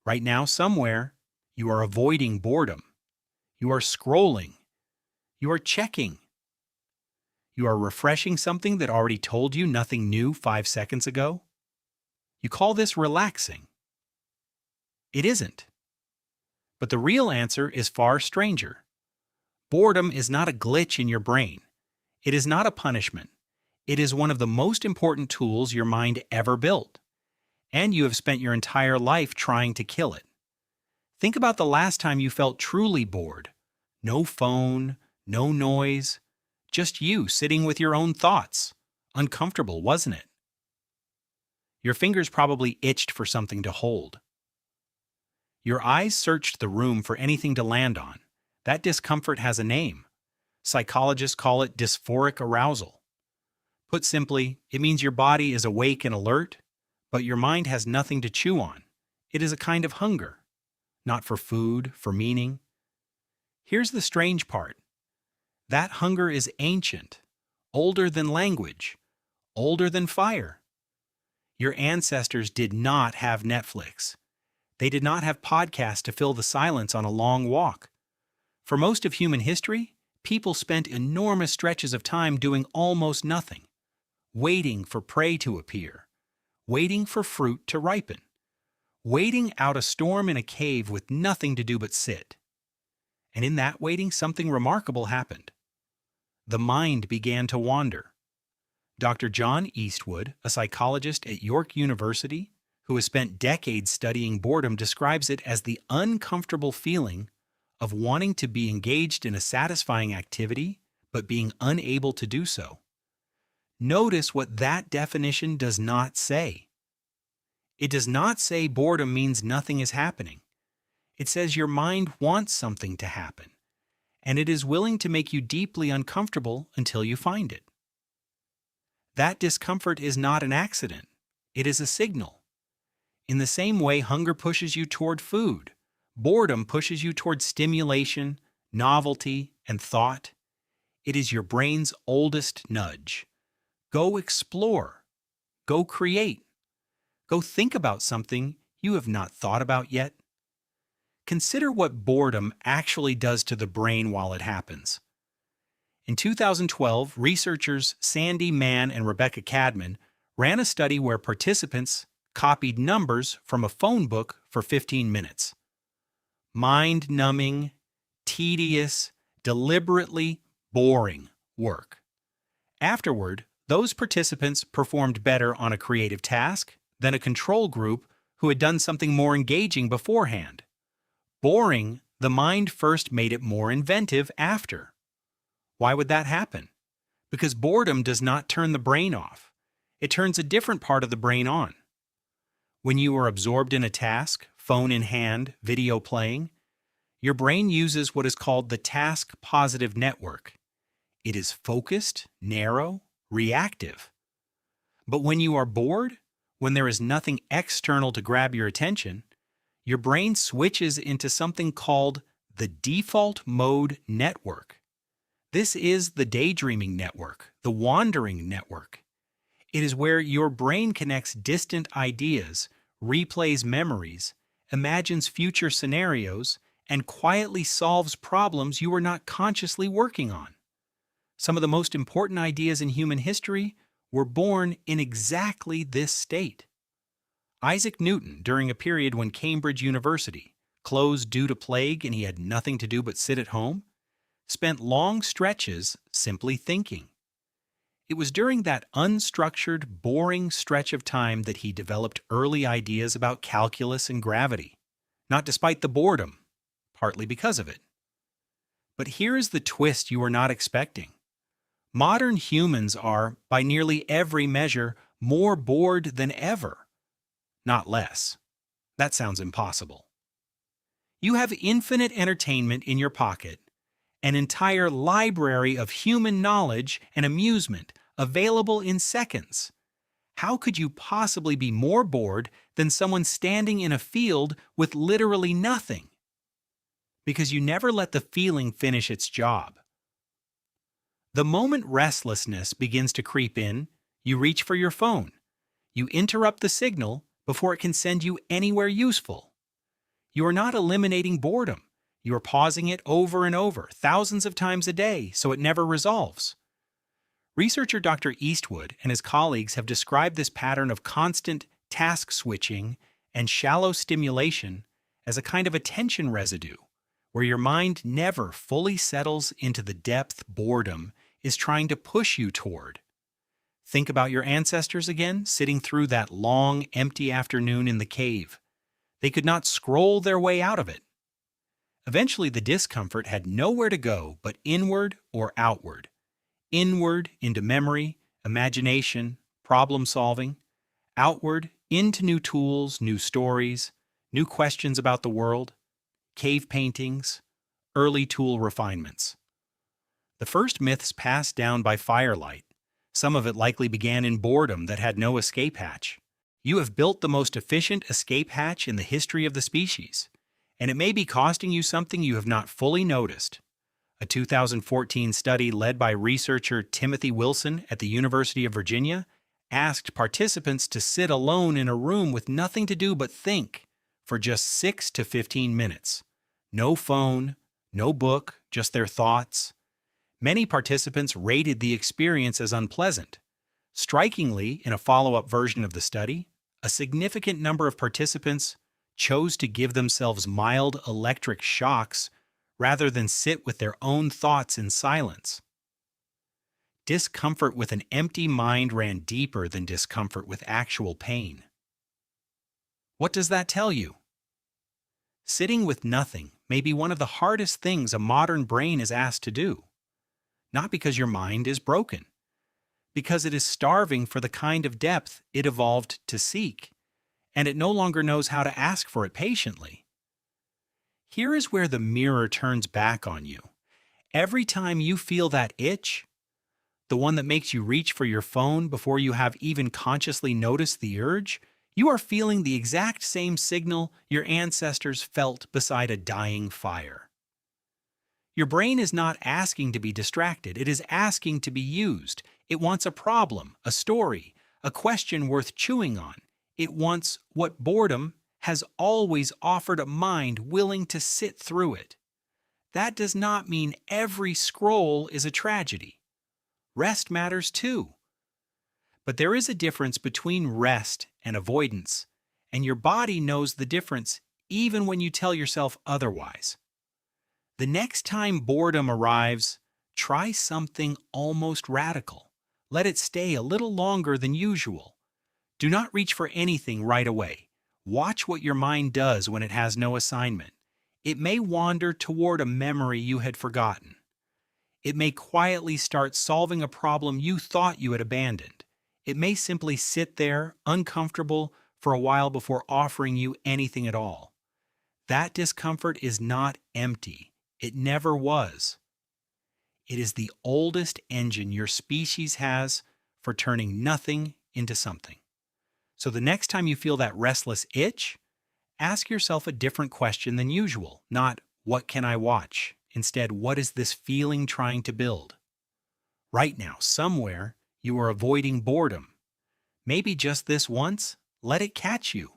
Right now, somewhere, you are avoiding boredom. You are scrolling. You are checking. You are refreshing something that already told you nothing new 5 seconds ago. You call this relaxing. It isn't. But the real answer is far stranger. Boredom is not a glitch in your brain. It is not a punishment. It is one of the most important tools your mind ever built. And you have spent your entire life trying to kill it. Think about the last time you felt truly bored. No phone, no noise, just you sitting with your own thoughts. Uncomfortable, wasn't it? Your fingers probably itched for something to hold. Your eyes searched the room for anything to land on. That discomfort has a name. Psychologists call it dysphoric arousal. Put simply, it means your body is awake and alert, but your mind has nothing to chew on. It is a kind of hunger. Not for food, for meaning. Here's the strange part. That hunger is ancient, older than language, older than fire. Your ancestors did not have Netflix. They did not have podcasts to fill the silence on a long walk. For most of human history, people spent enormous stretches of time doing almost nothing, waiting for prey to appear, waiting for fruit to ripen, waiting out a storm in a cave with nothing to do but sit. And in that waiting, something remarkable happened. The mind began to wander. Dr. John Eastwood, a psychologist at York University, who has spent decades studying boredom, describes it as the uncomfortable feeling of wanting to be engaged in a satisfying activity, but being unable to do so. Notice what that definition does not say. It does not say boredom means nothing is happening. It says your mind wants something to happen, and it is willing to make you deeply uncomfortable until you find it. That discomfort is not an accident. It is a signal. In the same way hunger pushes you toward food, boredom pushes you toward stimulation, novelty, and thought. It is your brain's oldest nudge. Go explore. Go create. Go think about something you have not thought about yet. Consider what boredom actually does to the brain while it happens. In 2012, researchers Sandy Mann and Rebecca Cadman ran a study where participants copied numbers from a phone book for 15 minutes. Mind-numbing, tedious, deliberately boring work. Afterward, those participants performed better on a creative task than a control group who had done something more engaging beforehand. Boring, the mind first made it more inventive after. Why would that happen? Because boredom does not turn the brain off. It turns a different part of the brain on. When you are absorbed in a task, phone in hand, video playing, your brain uses what is called the task-positive network. It is focused, narrow, reactive. But when you are bored, when there is nothing external to grab your attention, your brain switches into something called the default mode network. This is the daydreaming network, the wandering network. It is where your brain connects distant ideas, replays memories, imagines future scenarios, and quietly solves problems you were not consciously working on. Some of the most important ideas in human history were born in exactly this state. Isaac Newton, during a period when Cambridge University, closed due to plague and he had nothing to do but sit at home, spent long stretches simply thinking. It was during that unstructured, boring stretch of time that he developed early ideas about calculus and gravity, not despite the boredom, partly because of it. But here is the twist you are not expecting. Modern humans are, by nearly every measure, more bored than ever. Not less. That sounds impossible. You have infinite entertainment in your pocket, an entire library of human knowledge and amusement available in seconds. How could you possibly be more bored than someone standing in a field with literally nothing? Because you never let the feeling finish its job. The moment restlessness begins to creep in, you reach for your phone. You interrupt the signal before it can send you anywhere useful. You are not eliminating boredom. You are pausing it over and over, thousands of times a day, so it never resolves. Researcher Dr. Eastwood and his colleagues have described this pattern of constant task switching and shallow stimulation as a kind of attention residue, where your mind never fully settles into the depth boredom is trying to push you toward. Think about your ancestors again, sitting through that long, empty afternoon in the cave. They could not scroll their way out of it. Eventually, the discomfort had nowhere to go but inward or outward. Inward into memory, imagination, problem solving. Outward into new tools, new stories, new questions about the world, cave paintings, early tool refinements. The first myths passed down by firelight. Some of it likely began in boredom that had no escape hatch. You have built the most efficient escape hatch in the history of the species, and it may be costing you something you have not fully noticed. A 2014 study led by researcher Timothy Wilson at the University of Virginia asked participants to sit alone in a room with nothing to do but think for just 6 to 15 minutes. No phone, no book, just their thoughts. Many participants rated the experience as unpleasant. Strikingly, in a follow-up version of the study, a significant number of participants chose to give themselves mild electric shocks rather than sit with their own thoughts in silence. Discomfort with an empty mind ran deeper than discomfort with actual pain. What does that tell you? Sitting with nothing may be one of the hardest things a modern brain is asked to do. Not because your mind is broken, because it is starving for the kind of depth it evolved to seek, and it no longer knows how to ask for it patiently. Here is where the mirror turns back on you. Every time you feel that itch, the one that makes you reach for your phone before you have even consciously noticed the urge, you are feeling the exact same signal your ancestors felt beside a dying fire. Your brain is not asking to be distracted, it is asking to be used. It wants a problem, a story, a question worth chewing on. It wants what boredom has always offered, a mind willing to sit through it. That does not mean every scroll is a tragedy. Rest matters too. But there is a difference between rest and avoidance, and your body knows the difference even when you tell yourself otherwise. The next time boredom arrives, try something almost radical. Let it stay a little longer than usual. Do not reach for anything right away. Watch what your mind does when it has no assignment. It may wander toward a memory you had forgotten. It may quietly start solving a problem you thought you had abandoned. It may simply sit there, uncomfortable, for a while before offering you anything at all. That discomfort is not empty. It never was. It is the oldest engine your species has for turning nothing into something. So the next time you feel that restless itch, ask yourself a different question than usual. Not, what can I watch? Instead, what is this feeling trying to build? Right now, somewhere, you are avoiding boredom. Maybe just this once, let it catch you.